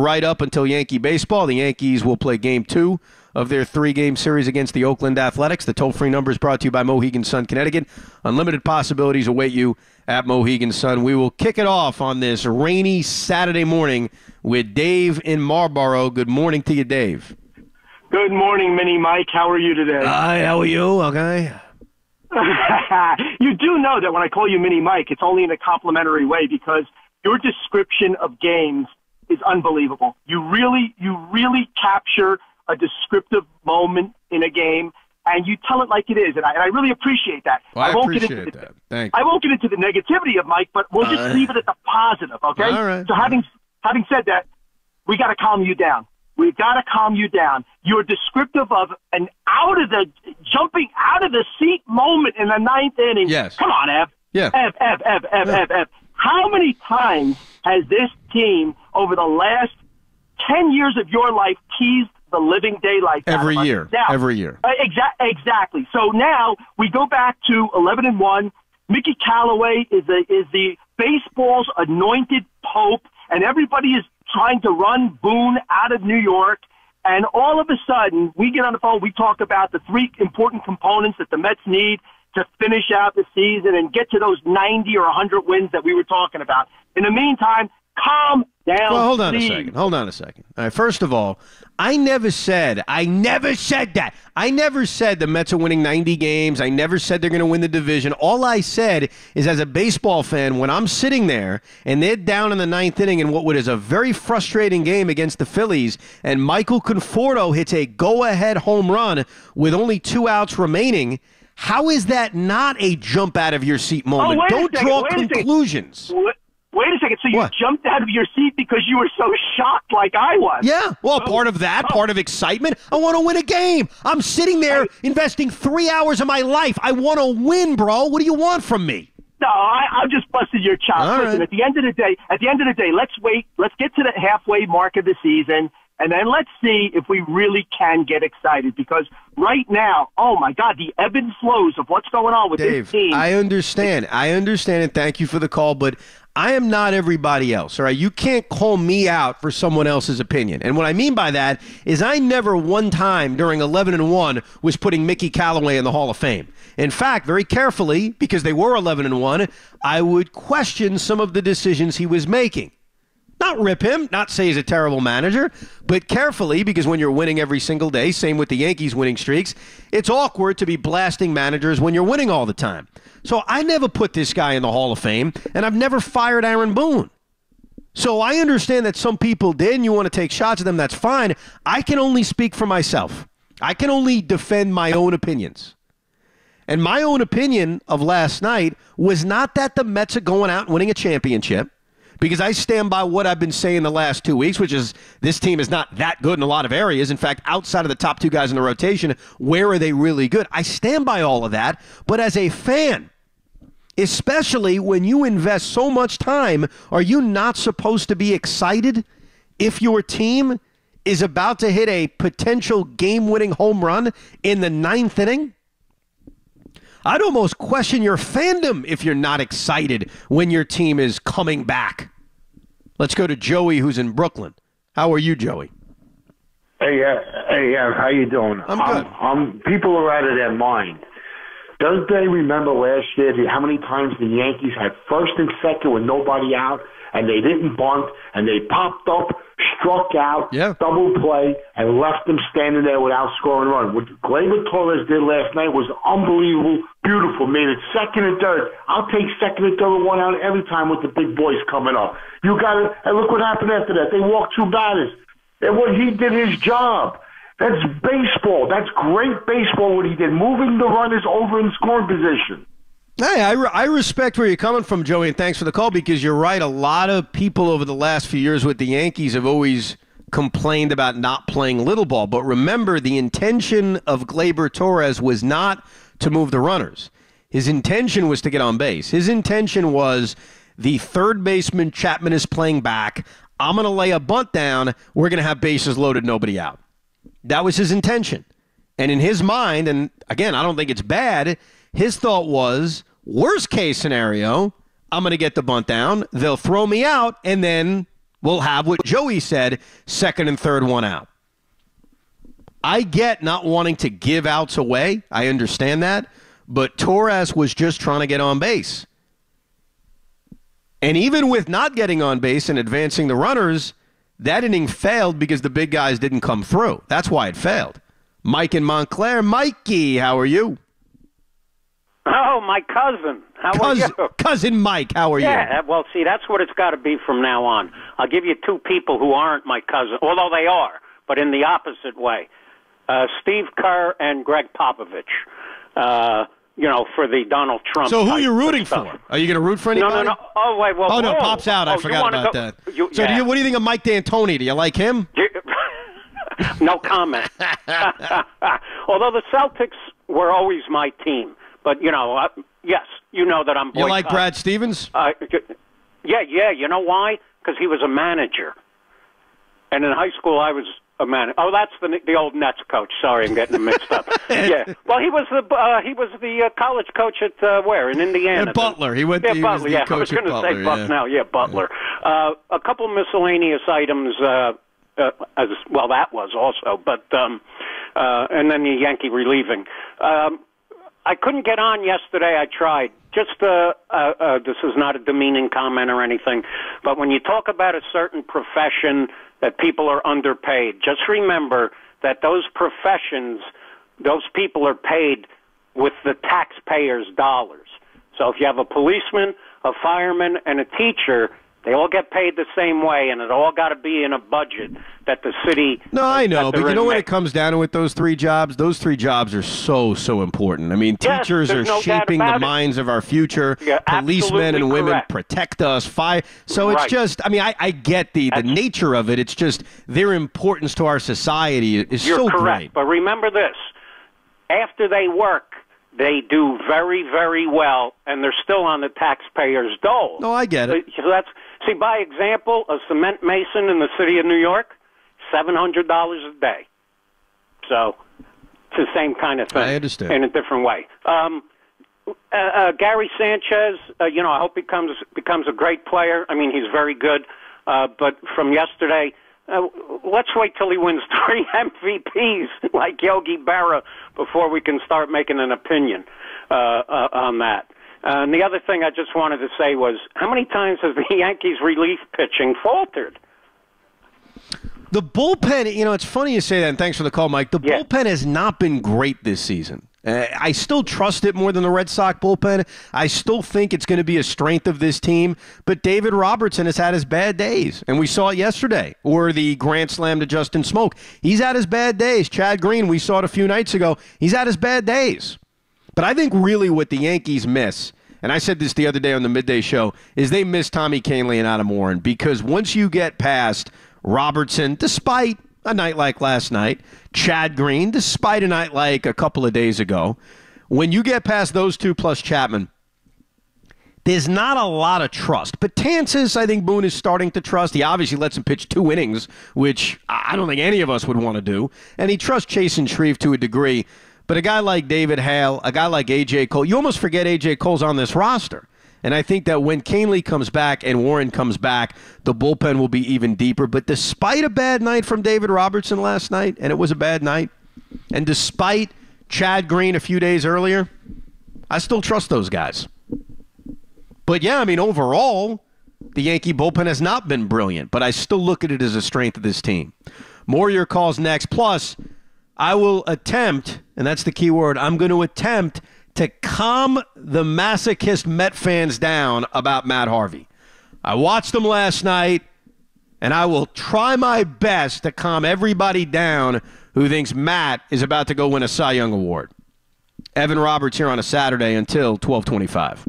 right up until Yankee baseball. The Yankees will play Game 2 of their 3-game series against the Oakland Athletics. The toll-free number is brought to you by Mohegan Sun, Connecticut. Unlimited possibilities await you at Mohegan Sun. We will kick it off on this rainy Saturday morning with Dave in Marlboro. Good morning to you, Dave. Good morning, Mini Mike. How are you today? Hi, how are you? Okay. You do know that when I call you Mini Mike, it's only in a complimentary way because your description of games is unbelievable. You really capture a descriptive moment in a game, and you tell it like it is, and I really appreciate that. Well, I appreciate that. Thank you. I won't get into the negativity of Mike, but we'll just leave it at the positive, okay? All right. So having said that, we got to calm you down. We've got to calm you down. You're descriptive of an jumping out of the seat moment in the ninth inning. Yes. Come on, Ev. Yeah. Ev. How many times has this team over the last 10 years of your life teased the living daylights out of us? Every year. Exactly. So now we go back to 11-1. Mickey Callaway is the baseball's anointed pope, and everybody is trying to run Boone out of New York. And all of a sudden, we get on the phone, we talk about the 3 important components that the Mets need to finish out the season and get to those 90 or 100 wins that we were talking about. In the meantime, calm down. Well, hold on please. a second. All right, first of all, I never said that. I never said the Mets are winning 90 games. I never said they're going to win the division. All I said is, as a baseball fan, when I'm sitting there and they're down in the ninth inning in what is a very frustrating game against the Phillies, and Michael Conforto hits a go-ahead home run with only 2 outs remaining, how is that not a jump-out-of-your-seat moment? Don't draw conclusions. Wait a second. So you jumped out of your seat because you were so shocked like I was? Yeah. Well, part of that, part of excitement. I want to win a game. I'm sitting there investing 3 hours of my life. I want to win, bro. What do you want from me? No, I'm just busting your chops. Listen, at the end of the day, let's wait. Let's get to the halfway mark of the season, and then let's see if we really can get excited. Because right now, oh my God, the ebb and flows of what's going on with Dave, this team. I understand, and thank you for the call, but I am not everybody else, all right? You can't call me out for someone else's opinion. And what I mean by that is I never one time during 11-1 was putting Mickey Callaway in the Hall of Fame. In fact, very carefully, because they were 11-1, I would question some of the decisions he was making. Not rip him, not say he's a terrible manager, but carefully, because when you're winning every single day, same with the Yankees winning streaks, it's awkward to be blasting managers when you're winning all the time. So I never put this guy in the Hall of Fame, and I've never fired Aaron Boone. So I understand that some people did, and you want to take shots at them, that's fine. I can only speak for myself. I can only defend my own opinions. And my own opinion of last night was not that the Mets are going out and winning a championship, because I stand by what I've been saying the last 2 weeks, which is this team is not that good in a lot of areas. In fact, outside of the top 2 guys in the rotation, where are they really good? I stand by all of that. But as a fan, especially when you invest so much time, are you not supposed to be excited if your team is about to hit a potential game-winning home run in the ninth inning? I'd almost question your fandom if you're not excited when your team is coming back. Let's go to Joey, who's in Brooklyn. How are you, Joey? Hey, how you doing? I'm good. People are out of their mind. Don't they remember last year how many times the Yankees had first and second with nobody out, and they didn't bunt, and they popped up, struck out, double play, and left them standing there without scoring a run. What Gleyber Torres did last night was unbelievable, beautiful. Made it second and third. I'll take second and third and 1 out every time with the big boys coming up. You got it. And look what happened after that. They walked 2 batters. And what he did his job. That's baseball. That's great baseball, what he did, moving the runners over in scoring position. Hey, I respect where you're coming from, Joey, and thanks for the call, because you're right. A lot of people over the last few years with the Yankees have always complained about not playing little ball. But remember, the intention of Gleyber Torres was not to move the runners. His intention was to get on base. His intention was the third baseman, Chapman, is playing back. I'm going to lay a bunt down. We're going to have bases loaded, nobody out. That was his intention. And in his mind, and again, I don't think it's bad, his thought was, worst case scenario, I'm going to get the bunt down, they'll throw me out, and then will have what Joey said, second and third one out. I get not wanting to give outs away. I understand that. But Torres was just trying to get on base. And even with not getting on base and advancing the runners, that inning failed because the big guys didn't come through. That's why it failed. Mike in Montclair. Mikey, how are you? Oh, my cousin. How are you? Cousin Mike, how are you? Yeah, well, see, that's what it's got to be from now on. I'll give you two people who aren't my cousin, although they are, but in the opposite way. Steve Kerr and Greg Popovich, for the Donald Trump. So who are you rooting for? Are you going to root for anybody? No. Oh, wait, well. Oh, no, Pop's out. I forgot about that. What do you think of Mike D'Antoni? Do you like him? No comment. Although the Celtics were always my team. But, yes, you know that I'm boycotting. You like Brad Stevens? Yeah. You know why? Because he was a manager. And in high school, I was a manager. Oh, that's the old Nets coach. Sorry, I'm getting them mixed up. Yeah. Well, he was the college coach at where? In Indiana. At Butler. He went. Yeah, he Butler. Was the coach I was going to say Bucknell. Yeah, Butler. A couple miscellaneous items. As well, that was also, but and then the Yankee relieving. I couldn't get on yesterday. I tried. Just this is not a demeaning comment or anything, but when you talk about a certain profession that people are underpaid, just remember that those professions, those people are paid with the taxpayers' dollars. So if you have a policeman, a fireman, and a teacher, they all get paid the same way, and it all got to be in a budget that the city. No, I know, but you know when it comes down to it, those three jobs are so important. I mean, teachers are shaping the minds of our future. Policemen and women protect us. So it's just, I mean, I get the nature of it. It's just their importance to our society is so great. You're correct, but remember this: after they work, they do very, very well, and they're still on the taxpayers' dole. No, I get it. So that's, see, by example, a cement mason in the city of New York, $700 a day. So it's the same kind of thing. I understand. In a different way. Gary Sanchez, I hope he becomes a great player. I mean, he's very good. But from yesterday, let's wait till he wins 3 MVPs like Yogi Berra before we can start making an opinion on that. And the other thing I just wanted to say was, how many times has the Yankees' relief pitching faltered? The bullpen, it's funny you say that, and thanks for the call, Mike. The bullpen has not been great this season. I still trust it more than the Red Sox bullpen. I still think it's going to be a strength of this team. But David Robertson has had his bad days, and we saw it yesterday, or the grand slam to Justin Smoke. He's had his bad days. Chad Green, we saw it a few nights ago. He's had his bad days. But I think really what the Yankees miss, and I said this the other day on the midday show, is they miss Tommy Kahnle and Adam Warren, because once you get past Robertson, despite a night like last night, Chad Green, despite a night like a couple of days ago, when you get past those two plus Chapman, there's not a lot of trust. But Betances, I think Boone is starting to trust. He obviously lets him pitch 2 innings, which I don't think any of us would want to do. And he trusts Chase and Shreve to a degree. But a guy like David Hale, a guy like A.J. Cole, you almost forget A.J. Cole's on this roster. And I think that when Kahnle comes back and Warren comes back, the bullpen will be even deeper. But despite a bad night from David Robertson last night, and it was a bad night, and despite Chad Green a few days earlier, I still trust those guys. But yeah, I mean, overall, the Yankee bullpen has not been brilliant, but I still look at it as a strength of this team. More of your calls next. Plus, I will attempt, and that's the key word, I'm going to attempt to calm the masochist Met fans down about Matt Harvey. I watched them last night, and I will try my best to calm everybody down who thinks Matt is about to go win a Cy Young Award. Evan Roberts here on a Saturday until 12:25.